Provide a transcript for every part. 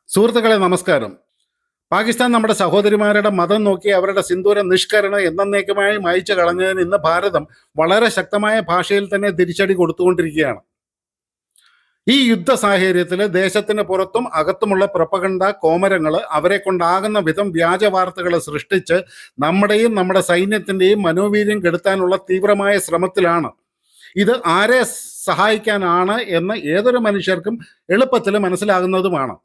സുഹൃത്തുക്കളെ നമസ്കാരം. പാകിസ്ഥാൻ നമ്മുടെ സഹോദരിമാരുടെ മതം നോക്കി അവരുടെ സിന്ദൂര നിഷ്കരണം എന്നേക്കുമായി മായ്ച്ചു കളഞ്ഞതിന് ഇന്ന് ഭാരതം വളരെ ശക്തമായ ഭാഷയിൽ തന്നെ തിരിച്ചടി കൊടുത്തുകൊണ്ടിരിക്കുകയാണ്. ഈ യുദ്ധ സാഹചര്യത്തിൽ ദേശത്തിന് പുറത്തും അകത്തുമുള്ള പ്രൊപ്പഗണ്ട കോമരങ്ങൾ അവരെ കൊണ്ടാകുന്ന വിധം വ്യാജ വാർത്തകൾ സൃഷ്ടിച്ച് നമ്മുടെയും നമ്മുടെ സൈന്യത്തിൻ്റെയും മനോവീര്യം കെടുത്താനുള്ള തീവ്രമായ ശ്രമത്തിലാണ്. ഇത് ആരെ സഹായിക്കാനാണ് എന്ന് ഏതൊരു മനുഷ്യർക്കും എളുപ്പത്തിൽ മനസ്സിലാകുന്നതുമാണ്.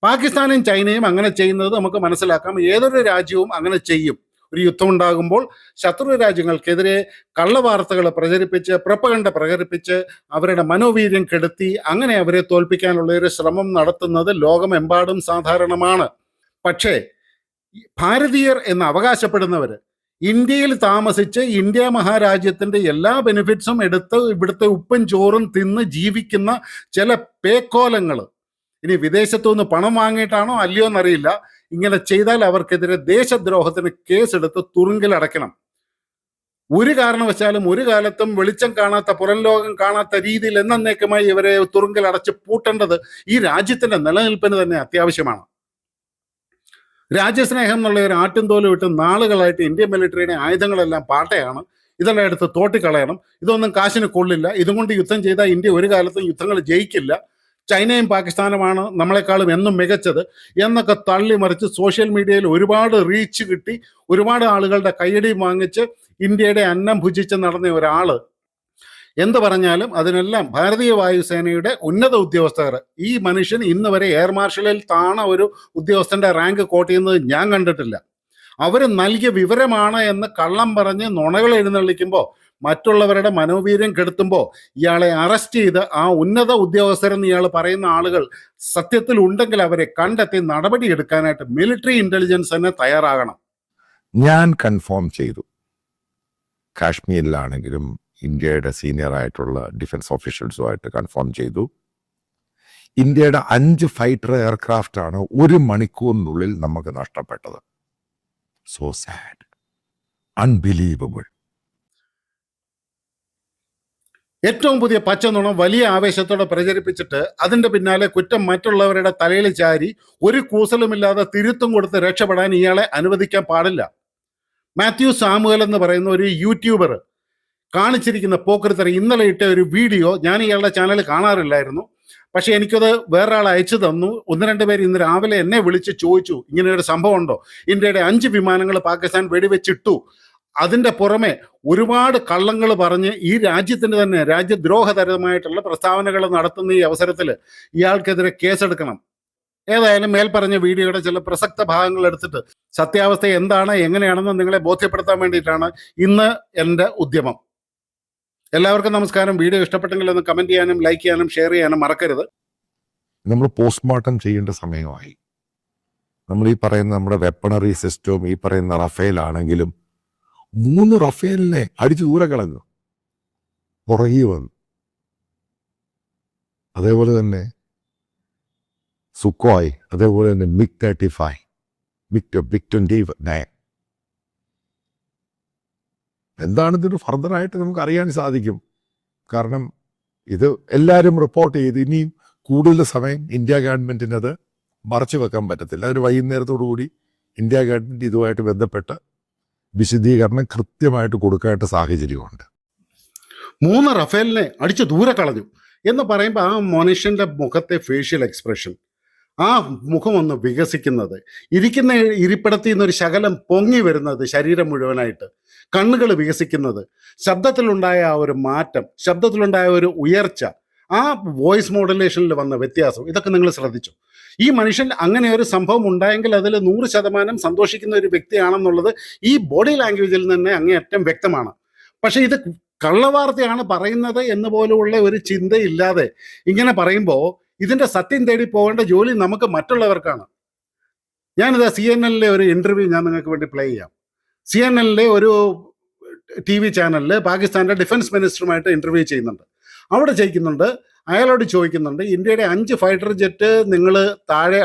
പാകിസ്ഥാനും ചൈനയും അങ്ങനെ ചെയ്യുന്നത് നമുക്ക് മനസ്സിലാക്കാം. ഏതൊരു രാജ്യവും അങ്ങനെ ചെയ്യും. ഒരു യുദ്ധം ഉണ്ടാകുമ്പോൾ ശത്രു രാജ്യങ്ങൾക്കെതിരെ കള്ളവാർത്തകൾ പ്രചരിപ്പിച്ച് പ്രൊപ്പഗണ്ട പ്രചരിപ്പിച്ച് അവരുടെ മനോവീര്യം കെടുത്തി അങ്ങനെ അവരെ തോൽപ്പിക്കാനുള്ള ഒരു ശ്രമം നടത്തുന്നത് ലോകമെമ്പാടും സാധാരണമാണ്. പക്ഷേ ഭാരതീയർ എന്ന് അവകാശപ്പെടുന്നവർ ഇന്ത്യയിൽ താമസിച്ച് ഇന്ത്യ മഹാരാജ്യത്തിൻ്റെ എല്ലാ ബെനിഫിറ്റ്സും എടുത്ത് ഇവിടുത്തെ ഉപ്പും ചോറും തിന്ന് ജീവിക്കുന്ന ചില പേക്കോലങ്ങൾ, ഇനി വിദേശത്തു നിന്ന് പണം വാങ്ങിയിട്ടാണോ അല്ലയോ എന്നറിയില്ല, ഇങ്ങനെ ചെയ്താൽ അവർക്കെതിരെ ദേശദ്രോഹത്തിന് കേസെടുത്ത് തുറുങ്കിൽ അടയ്ക്കണം. ഒരു കാരണവശാലും ഒരു കാലത്തും വെളിച്ചം കാണാത്ത, പുറം ലോകം കാണാത്ത രീതിയിൽ എന്നേക്കുമായി ഇവരെ തുറുങ്കിൽ അടച്ച് പൂട്ടേണ്ടത് ഈ രാജ്യത്തിന്റെ നിലനിൽപ്പിന് തന്നെ അത്യാവശ്യമാണ്. രാജ്യസ്നേഹം എന്നുള്ള ഒരു ആട്ടിൻതോല് വിട്ട് നാളുകളായിട്ട് ഇന്ത്യൻ മിലിറ്ററിയുടെ ആയുധങ്ങളെല്ലാം പാട്ടയാണ്. ഇതെല്ലാം എടുത്ത് തോട്ടിക്കളയണം. ഇതൊന്നും കാശിന് കൊള്ളില്ല. ഇതുകൊണ്ട് യുദ്ധം ചെയ്താൽ ഇന്ത്യ ഒരു കാലത്തും യുദ്ധങ്ങൾ ജയിക്കില്ല. ചൈനയും പാകിസ്ഥാനുമാണ് നമ്മളെക്കാളും എന്നും മികച്ചത് എന്നൊക്കെ തള്ളിമറിച്ച് സോഷ്യൽ മീഡിയയിൽ ഒരുപാട് റീച്ച് കിട്ടി ഒരുപാട് ആളുകളുടെ കയ്യടിയും വാങ്ങിച്ച് ഇന്ത്യയുടെ അന്നം ഭുജിച്ച് നടന്ന ഒരാൾ എന്ത് പറഞ്ഞാലും അതിനെല്ലാം ഭാരതീയ വായുസേനയുടെ ഉന്നത ഉദ്യോഗസ്ഥർ, ഈ മനുഷ്യൻ ഇന്ന് വരെ എയർ മാർഷലിൽ താണ ഒരു ഉദ്യോഗസ്ഥന്റെ റാങ്ക് കോട്ട് ചെയ്യുന്നത് ഞാൻ കണ്ടിട്ടില്ല. അവർ നൽകിയ വിവരമാണ് എന്ന് കള്ളം പറഞ്ഞ് നുണകൾ എഴുന്നള്ളിക്കുമ്പോൾ മറ്റുള്ളവരുടെ മനോവീര്യം കെടുത്തുമ്പോൾ ഇയാളെ അറസ്റ്റ് ചെയ്ത് ആ ഉന്നത ഉദ്യോഗസ്ഥരെന്ന് ഇയാൾ പറയുന്ന ആളുകൾ സത്യത്തിൽ ഉണ്ടെങ്കിൽ അവരെ കണ്ടെത്തി നടപടിയെടുക്കാനായിട്ട് മിലിറ്ററി ഇന്റലിജൻസ് തന്നെ തയ്യാറാകണം. ഞാൻ കൺഫേം ചെയ്തു, കാശ്മീരിലാണെങ്കിലും ഇന്ത്യയുടെ സീനിയർ ആയിട്ടുള്ള ഡിഫൻസ് ഓഫീഷ്യൽസുമായിട്ട് കൺഫേം ചെയ്തു. ഇന്ത്യയുടെ 5 ഫൈറ്റർ എയർക്രാഫ്റ്റ് ആണ് 1 മണിക്കൂറിനുള്ളിൽ നമുക്ക് നഷ്ടപ്പെട്ടത്. So sad, unbelievable. ഏറ്റവും പുതിയ പച്ചനുണം വലിയ ആവേശത്തോടെ പ്രചരിപ്പിച്ചിട്ട് അതിന്റെ പിന്നാലെ കുറ്റം മറ്റുള്ളവരുടെ തലയിൽ ചാരി ഒരു കൂസലുമില്ലാതെ തിരുത്തും കൊടുത്ത് രക്ഷപ്പെടാൻ ഇയാളെ അനുവദിക്കാൻ പാടില്ല. മാത്യു സാമുവൽ എന്ന് പറയുന്ന ഒരു യൂട്യൂബർ കാണിച്ചിരിക്കുന്ന പോക്കൃത്തരം, ഇന്നലെ ഇട്ട ഒരു വീഡിയോ ഞാൻ ഇയാളുടെ ചാനൽ കാണാറില്ലായിരുന്നു. പക്ഷെ എനിക്കത് വേറൊരാൾ അയച്ചു തന്നു. 1-2 പേര് ഇന്ന് രാവിലെ എന്നെ വിളിച്ച് ചോദിച്ചു, ഇങ്ങനെ ഒരു സംഭവം ഉണ്ടോ? ഇന്ത്യയുടെ 5 വിമാനങ്ങൾ പാകിസ്ഥാൻ വെടിവെച്ചിട്ടു. അതിൻ്റെ പുറമെ ഒരുപാട് കള്ളങ്ങൾ പറഞ്ഞ് ഈ രാജ്യത്തിന് തന്നെ രാജ്യദ്രോഹതരമായിട്ടുള്ള പ്രസ്താവനകൾ നടത്തുന്ന ഈ അവസരത്തിൽ ഇയാൾക്കെതിരെ കേസെടുക്കണം. ഏതായാലും മേൽപ്പറഞ്ഞ വീഡിയോയുടെ ചില പ്രസക്ത ഭാഗങ്ങൾ എടുത്തിട്ട് സത്യാവസ്ഥ എന്താണ് എങ്ങനെയാണെന്ന് നിങ്ങളെ ബോധ്യപ്പെടുത്താൻ വേണ്ടിയിട്ടാണ് ഇന്ന് എൻ്റെ ഉദ്യമം. എല്ലാവർക്കും നമസ്കാരം. വീഡിയോ ഇഷ്ടപ്പെട്ടെങ്കിൽ ഒന്ന് കമന്റ് ചെയ്യാനും ലൈക്ക് ചെയ്യാനും ഷെയർ ചെയ്യാനും മറക്കരുത്. നമ്മൾ പോസ്റ്റ്മോർട്ടം ചെയ്യേണ്ട സമയമായി. നമ്മൾ ഈ പറയുന്ന നമ്മുടെ വെപ്പണറി സിസ്റ്റവും ഈ പറയുന്ന റഫേൽ ആണെങ്കിലും 3 റഫേലിനെ അടിച്ചു ദൂരെ കളഞ്ഞു, പുറകെ വന്നു. അതേപോലെ തന്നെ സുക്കോയ്, അതേപോലെ തന്നെ MiG-35, MiG-29. എന്താണ് ഇതിന് ഫർദറായിട്ട് നമുക്ക് അറിയാൻ സാധിക്കും. കാരണം ഇത് എല്ലാവരും റിപ്പോർട്ട് ചെയ്ത് ഇനിയും കൂടുതൽ സമയം ഇന്ത്യ ഗവൺമെൻറ്റിനത് മറച്ചു വെക്കാൻ പറ്റത്തില്ല. ഒരു വൈകുന്നേരത്തോടു കൂടി ഇന്ത്യ ഗവൺമെൻറ് ഇതുമായിട്ട് ബന്ധപ്പെട്ട് വിശദീകരണം കൃത്യമായിട്ട് കൊടുക്കാനായിട്ട് സാഹചര്യമുണ്ട്. 3 റഫേലിനെ അടിച്ച് ദൂരെ കളഞ്ഞു എന്ന് പറയുമ്പോൾ ആ മനുഷ്യൻ്റെ മുഖത്തെ ഫേഷ്യൽ എക്സ്പ്രഷൻ, ആ മുഖം ഒന്ന് വികസിക്കുന്നത്, ഇരിക്കുന്ന ഇരിപ്പിടത്തിൽ നിന്നൊരു ശകലം പൊങ്ങി വരുന്നത് ശരീരം മുഴുവനായിട്ട്, കണ്ണുകൾ വികസിക്കുന്നത്, ശബ്ദത്തിലുണ്ടായ ആ ഒരു മാറ്റം, ശബ്ദത്തിലുണ്ടായ ഒരു ഉയർച്ച, ആ വോയിസ് മോഡുലേഷനിൽ വന്ന വ്യത്യാസം, ഇതൊക്കെ നിങ്ങൾ ശ്രദ്ധിച്ചു. ഈ മനുഷ്യൻ അങ്ങനെ ഒരു സംഭവം ഉണ്ടായെങ്കിൽ അതിൽ 100% സന്തോഷിക്കുന്ന ഒരു വ്യക്തിയാണെന്നുള്ളത് ഈ ബോഡി ലാംഗ്വേജിൽ തന്നെ അങ്ങേയറ്റം വ്യക്തമാണ്. പക്ഷേ ഇത് കള്ളവാർത്തയാണ് പറയുന്നത് എന്ന് പോലുള്ള ഒരു ചിന്തയില്ലാതെ ഇങ്ങനെ പറയുമ്പോൾ ഇതിൻ്റെ സത്യം തേടി പോകേണ്ട ജോലി നമുക്ക് മറ്റുള്ളവർക്കാണ്. ഞാനിതാ CNN-ലെ ഒരു ഇൻ്റർവ്യൂ ഞാൻ നിങ്ങൾക്ക് വേണ്ടി പ്ലേ ചെയ്യാം. CNN-ലെ ഒരു TV ചാനലിൽ പാകിസ്ഥാൻ്റെ ഡിഫൻസ് മിനിസ്റ്ററുമായിട്ട് ഇൻ്റർവ്യൂ ചെയ്യുന്നുണ്ട്. അവിടെ അയാളോട് ചോദിക്കുന്നുണ്ട്, ഇന്ത്യയുടെ 5 ഫൈറ്റർ ജെറ്റ് നിങ്ങൾ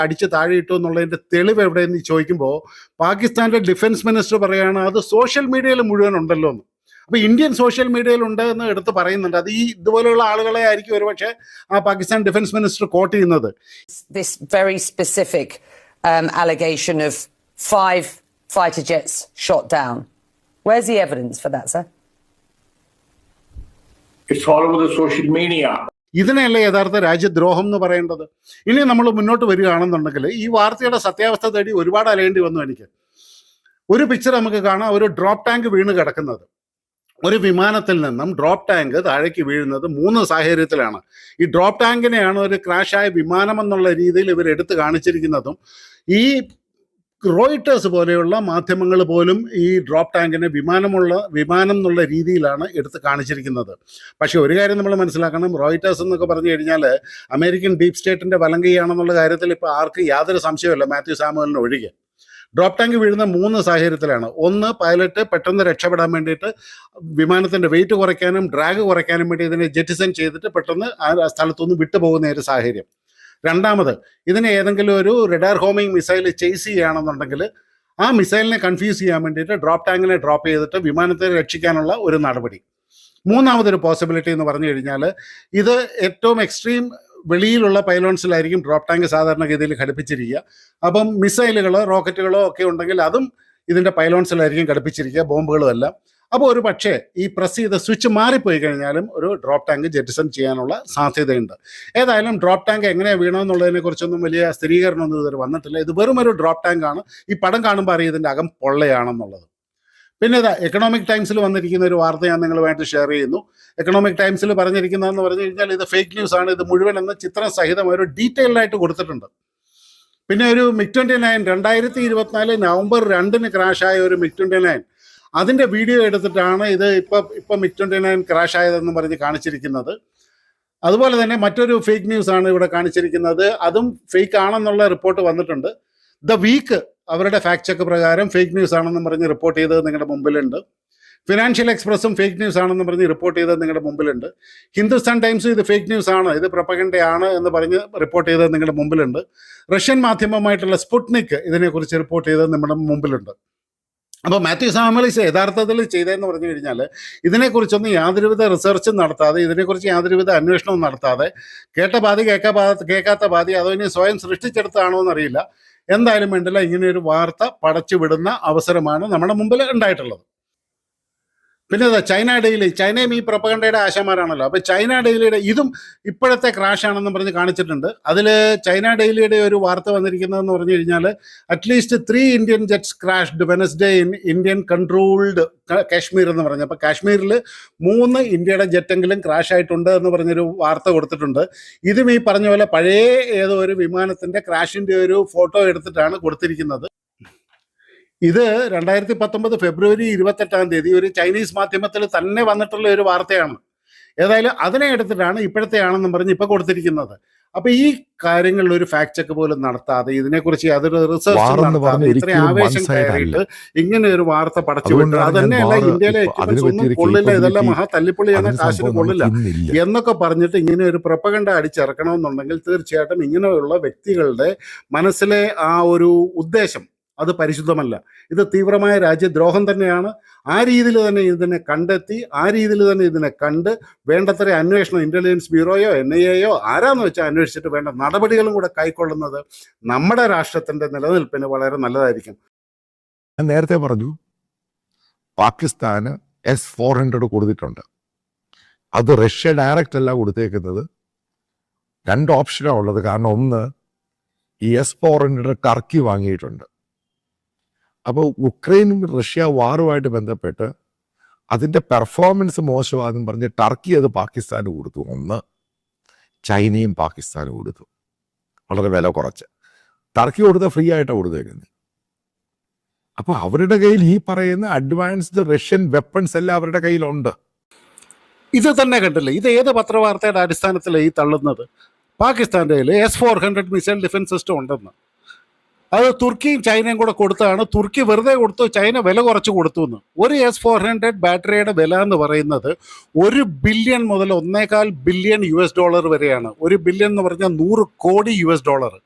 അടിച്ച് താഴെ ഇട്ടു എന്നുള്ളതിൻ്റെ തെളിവ് എവിടെയെന്ന് ചോദിക്കുമ്പോൾ പാകിസ്ഥാൻ്റെ ഡിഫൻസ് മിനിസ്റ്റർ പറയുകയാണ്, അത് സോഷ്യൽ മീഡിയയിൽ മുഴുവൻ ഉണ്ടല്ലോ എന്ന്. അപ്പോൾ ഇന്ത്യൻ സോഷ്യൽ മീഡിയയിലുണ്ട് എന്ന് എടുത്ത് പറയുന്നുണ്ട്. അത് ഈ ഇതുപോലെയുള്ള ആളുകളെ ആയിരിക്കും ഒരുപക്ഷെ ആ പാകിസ്ഥാൻ ഡിഫൻസ് മിനിസ്റ്റർ കോട്ട് ചെയ്യുന്നത്. This very specific allegation of 5 fighter jets shot down. Where's the evidence for that, sir? It's all over the social media. ഇതിനെയല്ലേ യഥാർത്ഥ രാജ്യദ്രോഹം എന്ന് പറയേണ്ടത്. ഇനി നമ്മൾ മുന്നോട്ട് വരികയാണെന്നുണ്ടെങ്കിൽ ഈ വാർത്തയുടെ സത്യാവസ്ഥ തേടി ഒരുപാട് അലയേണ്ടി വന്നു എനിക്ക്. ഒരു പിക്ചർ നമുക്ക് കാണാം, ഒരു ഡ്രോപ്പ് ടാങ്ക് വീണ് കിടക്കുന്നത്. ഒരു വിമാനത്തിൽ നിന്നും ഡ്രോപ്പ് ടാങ്ക് താഴേക്ക് വീഴുന്നത് 3 സാഹചര്യത്തിലാണ്. ഈ ഡ്രോപ്പ് ടാങ്കിനെയാണ് ഒരു ക്രാഷായ വിമാനം എന്നുള്ള രീതിയിൽ ഇവർ എടുത്ത് കാണിച്ചിരിക്കുന്നതും ഈ റോയിട്ടേഴ്സ് പോലെയുള്ള മാധ്യമങ്ങൾ പോലും ഈ ഡ്രോപ്പ് ടാങ്കിനെ വിമാനം എന്നുള്ള രീതിയിലാണ് എടുത്ത് കാണിച്ചിരിക്കുന്നത്. പക്ഷേ ഒരു കാര്യം നമ്മൾ മനസ്സിലാക്കണം, റോയിട്ടേഴ്സ് എന്നൊക്കെ പറഞ്ഞു കഴിഞ്ഞാൽ അമേരിക്കൻ ഡീപ് സ്റ്റേറ്റിൻ്റെ വലങ്കയാണെന്നുള്ള കാര്യത്തിൽ ഇപ്പോൾ ആർക്ക് യാതൊരു സംശയമില്ല, മാത്യു സാമുവലിന് ഒഴികെ. ഡ്രോപ്പ് ടാങ്ക് വീഴുന്ന 3 സാഹചര്യത്തിലാണ്. ഒന്ന്, പൈലറ്റ് പെട്ടെന്ന് രക്ഷപ്പെടാൻ വേണ്ടിയിട്ട് വിമാനത്തിൻ്റെ വെയിറ്റ് കുറയ്ക്കാനും ഡ്രാഗ് കുറയ്ക്കാനും വേണ്ടി ഇതിനെ ജെറ്റിസൺ ചെയ്തിട്ട് പെട്ടെന്ന് ആ സ്ഥലത്തുനിന്ന് വിട്ടുപോകുന്ന ഒരു സാഹചര്യം. രണ്ടാമത്, ഇതിനെ ഏതെങ്കിലും ഒരു റഡാർ ഹോമിംഗ് മിസൈൽ ചേസ് ചെയ്യുകയാണെന്നുണ്ടെങ്കിൽ ആ മിസൈലിനെ കൺഫ്യൂസ് ചെയ്യാൻ വേണ്ടിയിട്ട് ഡ്രോപ്പ് ടാങ്കിനെ ഡ്രോപ്പ് ചെയ്തിട്ട് വിമാനത്തെ രക്ഷിക്കാനുള്ള ഒരു നടപടി. മൂന്നാമതൊരു പോസിബിലിറ്റി എന്ന് പറഞ്ഞു കഴിഞ്ഞാൽ ഇത് ഏറ്റവും എക്സ്ട്രീം വെളിയിലുള്ള പൈലോൺസിലായിരിക്കും ഡ്രോപ്പ് ടാങ്ക് സാധാരണഗതിയിൽ ഘടിപ്പിച്ചിരിക്കുക. അപ്പം മിസൈലുകളോ റോക്കറ്റുകളോ ഒക്കെ ഉണ്ടെങ്കിൽ അതും ഇതിൻ്റെ പൈലോൺസിലായിരിക്കും ഘടിപ്പിച്ചിരിക്കുക, ബോംബുകളും എല്ലാം. അപ്പോൾ ഒരു പക്ഷേ ഈ പ്രസ് ചെയ്ത സ്വിച്ച് മാറിപ്പോയി കഴിഞ്ഞാലും ഒരു ഡ്രോപ്പ് ടാങ്ക് ജെറ്റിസൺ ചെയ്യാനുള്ള സാധ്യതയുണ്ട്. ഏതായാലും ഡ്രോപ്പ് ടാങ്ക് എങ്ങനെ വീണമെന്നുള്ളതിനെ കുറിച്ചൊന്നും വലിയ സ്ഥിരീകരണമൊന്നും ഇതുവരെ വന്നിട്ടില്ല. ഇത് വെറും ഒരു ഡ്രോപ്പ് ടാങ്ക് ആണ്. ഈ പടം കാണുമ്പോൾ അറിയാം ഇതിൻ്റെ അകം പൊള്ളയാണെന്നുള്ളത്. പിന്നെ ഇതാ എക്കണോമിക് ടൈംസിൽ വന്നിരിക്കുന്ന ഒരു വാർത്ത ഞാൻ നിങ്ങളുമായിട്ട് ഷെയർ ചെയ്യുന്നു. എക്കണോമിക് ടൈംസിൽ പറഞ്ഞിരിക്കുന്നതെന്ന് പറഞ്ഞു കഴിഞ്ഞാൽ ഇത് ഫേക്ക് ന്യൂസ് ആണ്, ഇത് മുഴുവൻ എന്ന ചിത്രം സഹിതം ഒരു ഡീറ്റെയിൽഡായിട്ട് കൊടുത്തിട്ടുണ്ട്. പിന്നെ ഒരു MiG-29 2024 നവംബർ 2 ക്രാഷായ ഒരു MiG-29 അതിൻ്റെ വീഡിയോ എടുത്തിട്ടാണ് ഇത് ഇപ്പം MiG-29 ക്രാഷ് ആയതെന്ന് പറഞ്ഞ് കാണിച്ചിരിക്കുന്നത്. അതുപോലെ തന്നെ മറ്റൊരു ഫേക്ക് ന്യൂസ് ആണ് ഇവിടെ കാണിച്ചിരിക്കുന്നത്. അതും ഫേക്ക് ആണെന്നുള്ള റിപ്പോർട്ട് വന്നിട്ടുണ്ട്. ദ വീക്ക് അവരുടെ ഫാക്ട് ചെക്ക് പ്രകാരം ഫേക്ക് ന്യൂസ് ആണെന്ന് പറഞ്ഞ് റിപ്പോർട്ട് ചെയ്തത് നിങ്ങളുടെ മുമ്പിലുണ്ട്. ഫിനാൻഷ്യൽ എക്സ്പ്രസും ഫേക്ക് ന്യൂസ് ആണെന്ന് പറഞ്ഞ് റിപ്പോർട്ട് ചെയ്തത് നിങ്ങളുടെ മുമ്പിലുണ്ട്. ഹിന്ദുസ്ഥാൻ ടൈംസും ഇത് ഫേക്ക് ന്യൂസ് ആണ്, ഇത് പ്രൊപ്പഗൻഡയാണ് എന്ന് പറഞ്ഞ് റിപ്പോർട്ട് ചെയ്തത് നിങ്ങളുടെ മുമ്പിലുണ്ട്. റഷ്യൻ മാധ്യമമായിട്ടുള്ള സ്പുട്നിക് ഇതിനെക്കുറിച്ച് റിപ്പോർട്ട് ചെയ്തത് നമ്മുടെ മുമ്പിലുണ്ട്. അപ്പോൾ മാത്യു സാമുവൽ യഥാർത്ഥത്തിൽ ചെയ്തതെന്ന് പറഞ്ഞു കഴിഞ്ഞാൽ ഇതിനെക്കുറിച്ചൊന്നും യാതൊരുവിധ റിസർച്ചും നടത്താതെ, ഇതിനെക്കുറിച്ച് യാതൊരുവിധ അന്വേഷണവും നടത്താതെ, കേട്ട പാതി കേൾക്കാത്ത പാതി അതോ ഇനി സ്വയം സൃഷ്ടിച്ചെടുത്താണോ എന്നറിയില്ല, എന്തായാലും വേണ്ടില്ല ഇങ്ങനെയൊരു വാർത്ത പടച്ചു വിടുന്ന അവസരമാണ് നമ്മുടെ മുമ്പിൽ ഉണ്ടായിട്ടുള്ളത്. പിന്നെ ചൈന ഡെയിലി, ചൈനയും ഈ പ്രൊപ്പഗണ്ടയുടെ ആശാമാരാണല്ലോ. അപ്പോൾ ചൈന ഡെയിലിയുടെ ഇതും ഇപ്പോഴത്തെ ക്രാഷ് ആണെന്ന് പറഞ്ഞ് കാണിച്ചിട്ടുണ്ട്. അതിൽ ചൈന ഡെയിലിയുടെ ഒരു വാർത്ത വന്നിരിക്കുന്നതെന്ന് പറഞ്ഞു കഴിഞ്ഞാൽ at least 3 Indian jets crashed Wednesday in Indian controlled Kashmir എന്ന് പറഞ്ഞു. അപ്പോൾ കാശ്മീരിൽ 3 ഇന്ത്യയുടെ ജെറ്റെങ്കിലും ക്രാഷ് ആയിട്ടുണ്ട് എന്ന് പറഞ്ഞൊരു വാർത്ത കൊടുത്തിട്ടുണ്ട്. ഇതും ഈ പറഞ്ഞ പോലെ പഴയ ഏതോ ഒരു വിമാനത്തിൻ്റെ ക്രാഷിൻ്റെ ഒരു ഫോട്ടോ എടുത്തിട്ടാണ് കൊടുത്തിരിക്കുന്നത്. ഇത് 2019 ഫെബ്രുവരി 28 ഒരു ചൈനീസ് മാധ്യമത്തിൽ തന്നെ വന്നിട്ടുള്ള ഒരു വാർത്തയാണ്. ഏതായാലും അതിനെ എടുത്തിട്ടാണ് ഇപ്പോഴത്തെ ആണെന്നും പറഞ്ഞ് ഇപ്പൊ കൊടുത്തിരിക്കുന്നത്. അപ്പൊ ഈ കാര്യങ്ങളിൽ ഒരു ഫാക്ട് ചെക്ക് പോലും നടത്താതെ, ഇതിനെക്കുറിച്ച് യാതൊരു റിസർച്ച് നടത്താതെ ഇത്രയും ആവേശം കയറിയിട്ട് ഇങ്ങനെ ഒരു വാർത്ത പടച്ചു വിട്ടു. അത് തന്നെയല്ല ഇന്ത്യയിലെ എക്യുപ്മെന്റ്സ് ഒന്നും കൊള്ളില്ല, ഇതെല്ലാം മഹാ തല്ലിപ്പൊളിയാണ്, കാശിന് കൊള്ളില്ല എന്നൊക്കെ പറഞ്ഞിട്ട് ഇങ്ങനെ ഒരു പ്രൊപ്പഗണ്ട അടിച്ചിറക്കണമെന്നുണ്ടെങ്കിൽ തീർച്ചയായിട്ടും ഇങ്ങനെയുള്ള വ്യക്തികളുടെ മനസ്സിലെ ആ ഒരു ഉദ്ദേശം അത് പരിശുദ്ധമല്ല. ഇത് തീവ്രമായ രാജ്യദ്രോഹം തന്നെയാണ്. ആ രീതിയിൽ തന്നെ ഇതിനെ കണ്ടെത്തി, ആ രീതിയിൽ തന്നെ ഇതിനെ കണ്ട് വേണ്ടത്ര അന്വേഷണം ഇന്റലിജൻസ് ബ്യൂറോയോ NIA ആരാന്ന് വെച്ചാൽ അന്വേഷിച്ചിട്ട് വേണ്ട നടപടികളും കൂടെ കൈക്കൊള്ളുന്നത് നമ്മുടെ രാഷ്ട്രത്തിന്റെ നിലനിൽപ്പിന് വളരെ നല്ലതായിരിക്കും. ഞാൻ നേരത്തെ പറഞ്ഞു പാകിസ്ഥാന് S-400 കൊടുത്തിട്ടുണ്ട്. അത് റഷ്യ ഡയറക്റ്റ് അല്ല കൊടുത്തേക്കുന്നത്. 2 ഓപ്ഷനാണ് ഉള്ളത്. കാരണം ഒന്ന്, ഈ S-400 ടർക്കി വാങ്ങിയിട്ടുണ്ട്. അപ്പോൾ ഉക്രൈനും റഷ്യ വാറുമായിട്ട് ബന്ധപ്പെട്ട് അതിൻ്റെ പെർഫോമൻസ് മോശമാണെന്ന് പറഞ്ഞ് ടർക്കി അത് പാകിസ്ഥാന് കൊടുത്തു. ഒന്ന്, ചൈനയും പാകിസ്ഥാന് കൊടുത്തു, വളരെ വില കുറച്ച്. ടർക്കി കൊടുത്ത ഫ്രീ ആയിട്ടാണ് കൊടുത്തേക്കുന്നത്. അപ്പോൾ അവരുടെ കയ്യിൽ ഈ പറയുന്ന അഡ്വാൻസ്ഡ് റഷ്യൻ വെപ്പൺസ് എല്ലാം അവരുടെ കയ്യിലുണ്ട്. ഇത് തന്നെ കണ്ടില്ലേ, ഇത് ഏത് പത്രവാർത്തയുടെ അടിസ്ഥാനത്തിലാണ് ഈ തള്ളുന്നത്? പാകിസ്ഥാൻ്റെ കയ്യിൽ S-400 മിസൈൽ ഡിഫൻസ് സിസ്റ്റം ഉണ്ടെന്ന്. അത് തുർക്കിയും ചൈനയും കൂടെ കൊടുത്തതാണ്. തുർക്കി വെറുതെ കൊടുത്തു, ചൈന വില കുറച്ച് കൊടുത്തു എന്ന്. ഒരു S-400 ബാറ്ററിയുടെ വില എന്ന് പറയുന്നത് $1 ബില്യൺ മുതൽ $1.25 ബില്യൺ വരെയാണ്. $1 ബില്യൺ എന്ന് പറഞ്ഞാൽ 100 കോടി $.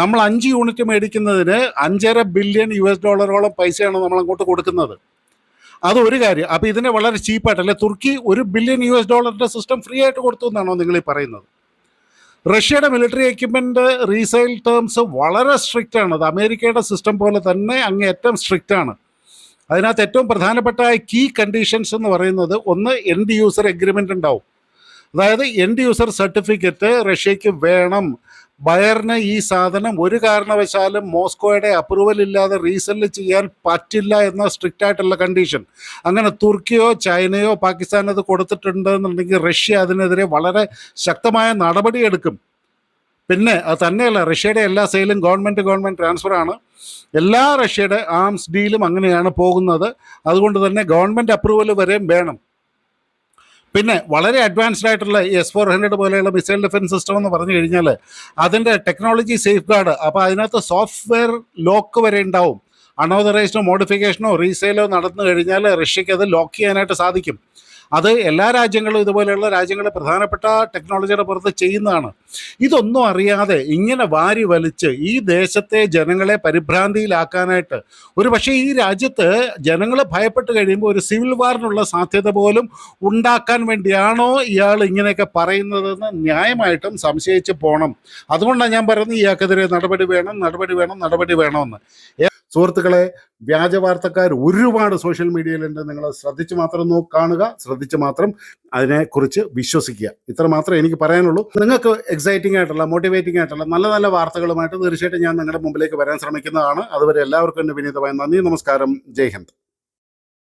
നമ്മൾ 5 യൂണിറ്റ് മേടിക്കുന്നതിന് $5.5 ബില്യൺ പൈസയാണ് നമ്മൾ അങ്ങോട്ട് കൊടുക്കുന്നത്. അതൊരു കാര്യം. അപ്പോൾ ഇതിനെ വളരെ ചീപ്പായിട്ട് അല്ലെ തുർക്കി $1 ബില്യൺ സിസ്റ്റം ഫ്രീ ആയിട്ട് കൊടുത്തു എന്നാണോ നിങ്ങൾ ഈ പറയുന്നത്? റഷ്യയുടെ മിലിറ്ററി എക്യുപ്മെൻറ്റ് റീസെയിൽ ടേംസ് വളരെ സ്ട്രിക്റ്റ് ആണ്. അത് അമേരിക്കയുടെ സിസ്റ്റം പോലെ തന്നെ അങ്ങേയറ്റം സ്ട്രിക്റ്റ് ആണ്. അതിനകത്ത് ഏറ്റവും പ്രധാനപ്പെട്ട കീ കണ്ടീഷൻസ് എന്ന് പറയുന്നത്, ഒന്ന് എൻഡ് യൂസർ എഗ്രിമെൻ്റ് ഉണ്ടാവും. അതായത് എൻഡ് യൂസർ സർട്ടിഫിക്കറ്റ് റഷ്യക്ക് വേണം. ബയറിന് ഈ സാധനം ഒരു കാരണവശാലും മോസ്കോയുടെ അപ്രൂവൽ ഇല്ലാതെ റീസെല് ചെയ്യാൻ പറ്റില്ല എന്ന സ്ട്രിക്റ്റ് ആയിട്ടുള്ള കണ്ടീഷൻ. അങ്ങനെ തുർക്കിയോ ചൈനയോ പാകിസ്ഥാനോ അത് കൊടുത്തിട്ടുണ്ടെന്നുണ്ടെങ്കിൽ റഷ്യ അതിനെതിരെ വളരെ ശക്തമായ നടപടിയെടുക്കും. പിന്നെ അത് തന്നെയല്ല, റഷ്യയുടെ എല്ലാ സെയിലും ഗവൺമെൻറ് ട്രാൻസ്ഫറാണ്. എല്ലാ റഷ്യയുടെ ആംസ് ഡീലും അങ്ങനെയാണ് പോകുന്നത്. അതുകൊണ്ട് തന്നെ ഗവൺമെൻറ് അപ്രൂവൽ വരെയും വേണം. പിന്നെ വളരെ അഡ്വാൻസ്ഡ് ആയിട്ടുള്ള S-400 പോലെയുള്ള മിസൈൽ ഡിഫൻസ് സിസ്റ്റം എന്ന് പറഞ്ഞു കഴിഞ്ഞാൽ അതിൻ്റെ ടെക്നോളജി സേഫ് ഗാർഡ്, അപ്പോൾ അതിനകത്ത് സോഫ്റ്റ്വെയർ ലോക്ക് വരെ ഉണ്ടാവും. അൺഓതറൈസ്ഡോ മോഡിഫിക്കേഷനോ റീസെയിലോ നടന്നു കഴിഞ്ഞാൽ റഷ്യക്ക് അത് ലോക്ക് ചെയ്യാനായിട്ട് സാധിക്കും. അത് എല്ലാ രാജ്യങ്ങളും ഇതുപോലെയുള്ള രാജ്യങ്ങളെ പ്രധാനപ്പെട്ട ടെക്നോളജിയുടെ പുറത്ത് ചെയ്യുന്നതാണ്. ഇതൊന്നും അറിയാതെ ഇങ്ങനെ വാരി വലിച്ച് ഈ ദേശത്തെ ജനങ്ങളെ പരിഭ്രാന്തിയിലാക്കാനായിട്ട്, ഒരു പക്ഷേ ഈ രാജ്യത്ത് ജനങ്ങൾ ഭയപ്പെട്ട് കഴിയുമ്പോൾ ഒരു സിവിൽ വാറിനുള്ള സാധ്യത പോലും ഉണ്ടാക്കാൻ വേണ്ടിയാണോ ഇയാൾ ഇങ്ങനെയൊക്കെ പറയുന്നതെന്ന് ന്യായമായിട്ടും സംശയിച്ച് പോകണം. അതുകൊണ്ടാണ് ഞാൻ പറയുന്നത് ഇയാൾക്കെതിരെ നടപടി വേണമെന്ന്. സുഹൃത്തുക്കളെ, വ്യാജ വാർത്തക്കാർ ഒരുപാട് സോഷ്യൽ മീഡിയയിലുണ്ട്. നിങ്ങൾ ശ്രദ്ധിച്ച് മാത്രം കാണുക, ശ്രദ്ധിച്ച് മാത്രം അതിനെക്കുറിച്ച് വിശ്വസിക്കുക. ഇത്ര മാത്രമേ എനിക്ക് പറയാനുള്ളൂ. നിങ്ങൾക്ക് എക്സൈറ്റിംഗ് ആയിട്ടുള്ള, മോട്ടിവേറ്റിംഗ് ആയിട്ടുള്ള നല്ല നല്ല വാർത്തകളുമായിട്ട് തീർച്ചയായിട്ടും ഞാൻ നിങ്ങളുടെ മുമ്പിലേക്ക് വരാൻ ശ്രമിക്കുന്നതാണ്. അതുവരെ എല്ലാവർക്കും എൻ്റെ വിനീതമായ നന്ദി, നമസ്കാരം, ജയ് ഹിന്ദ്.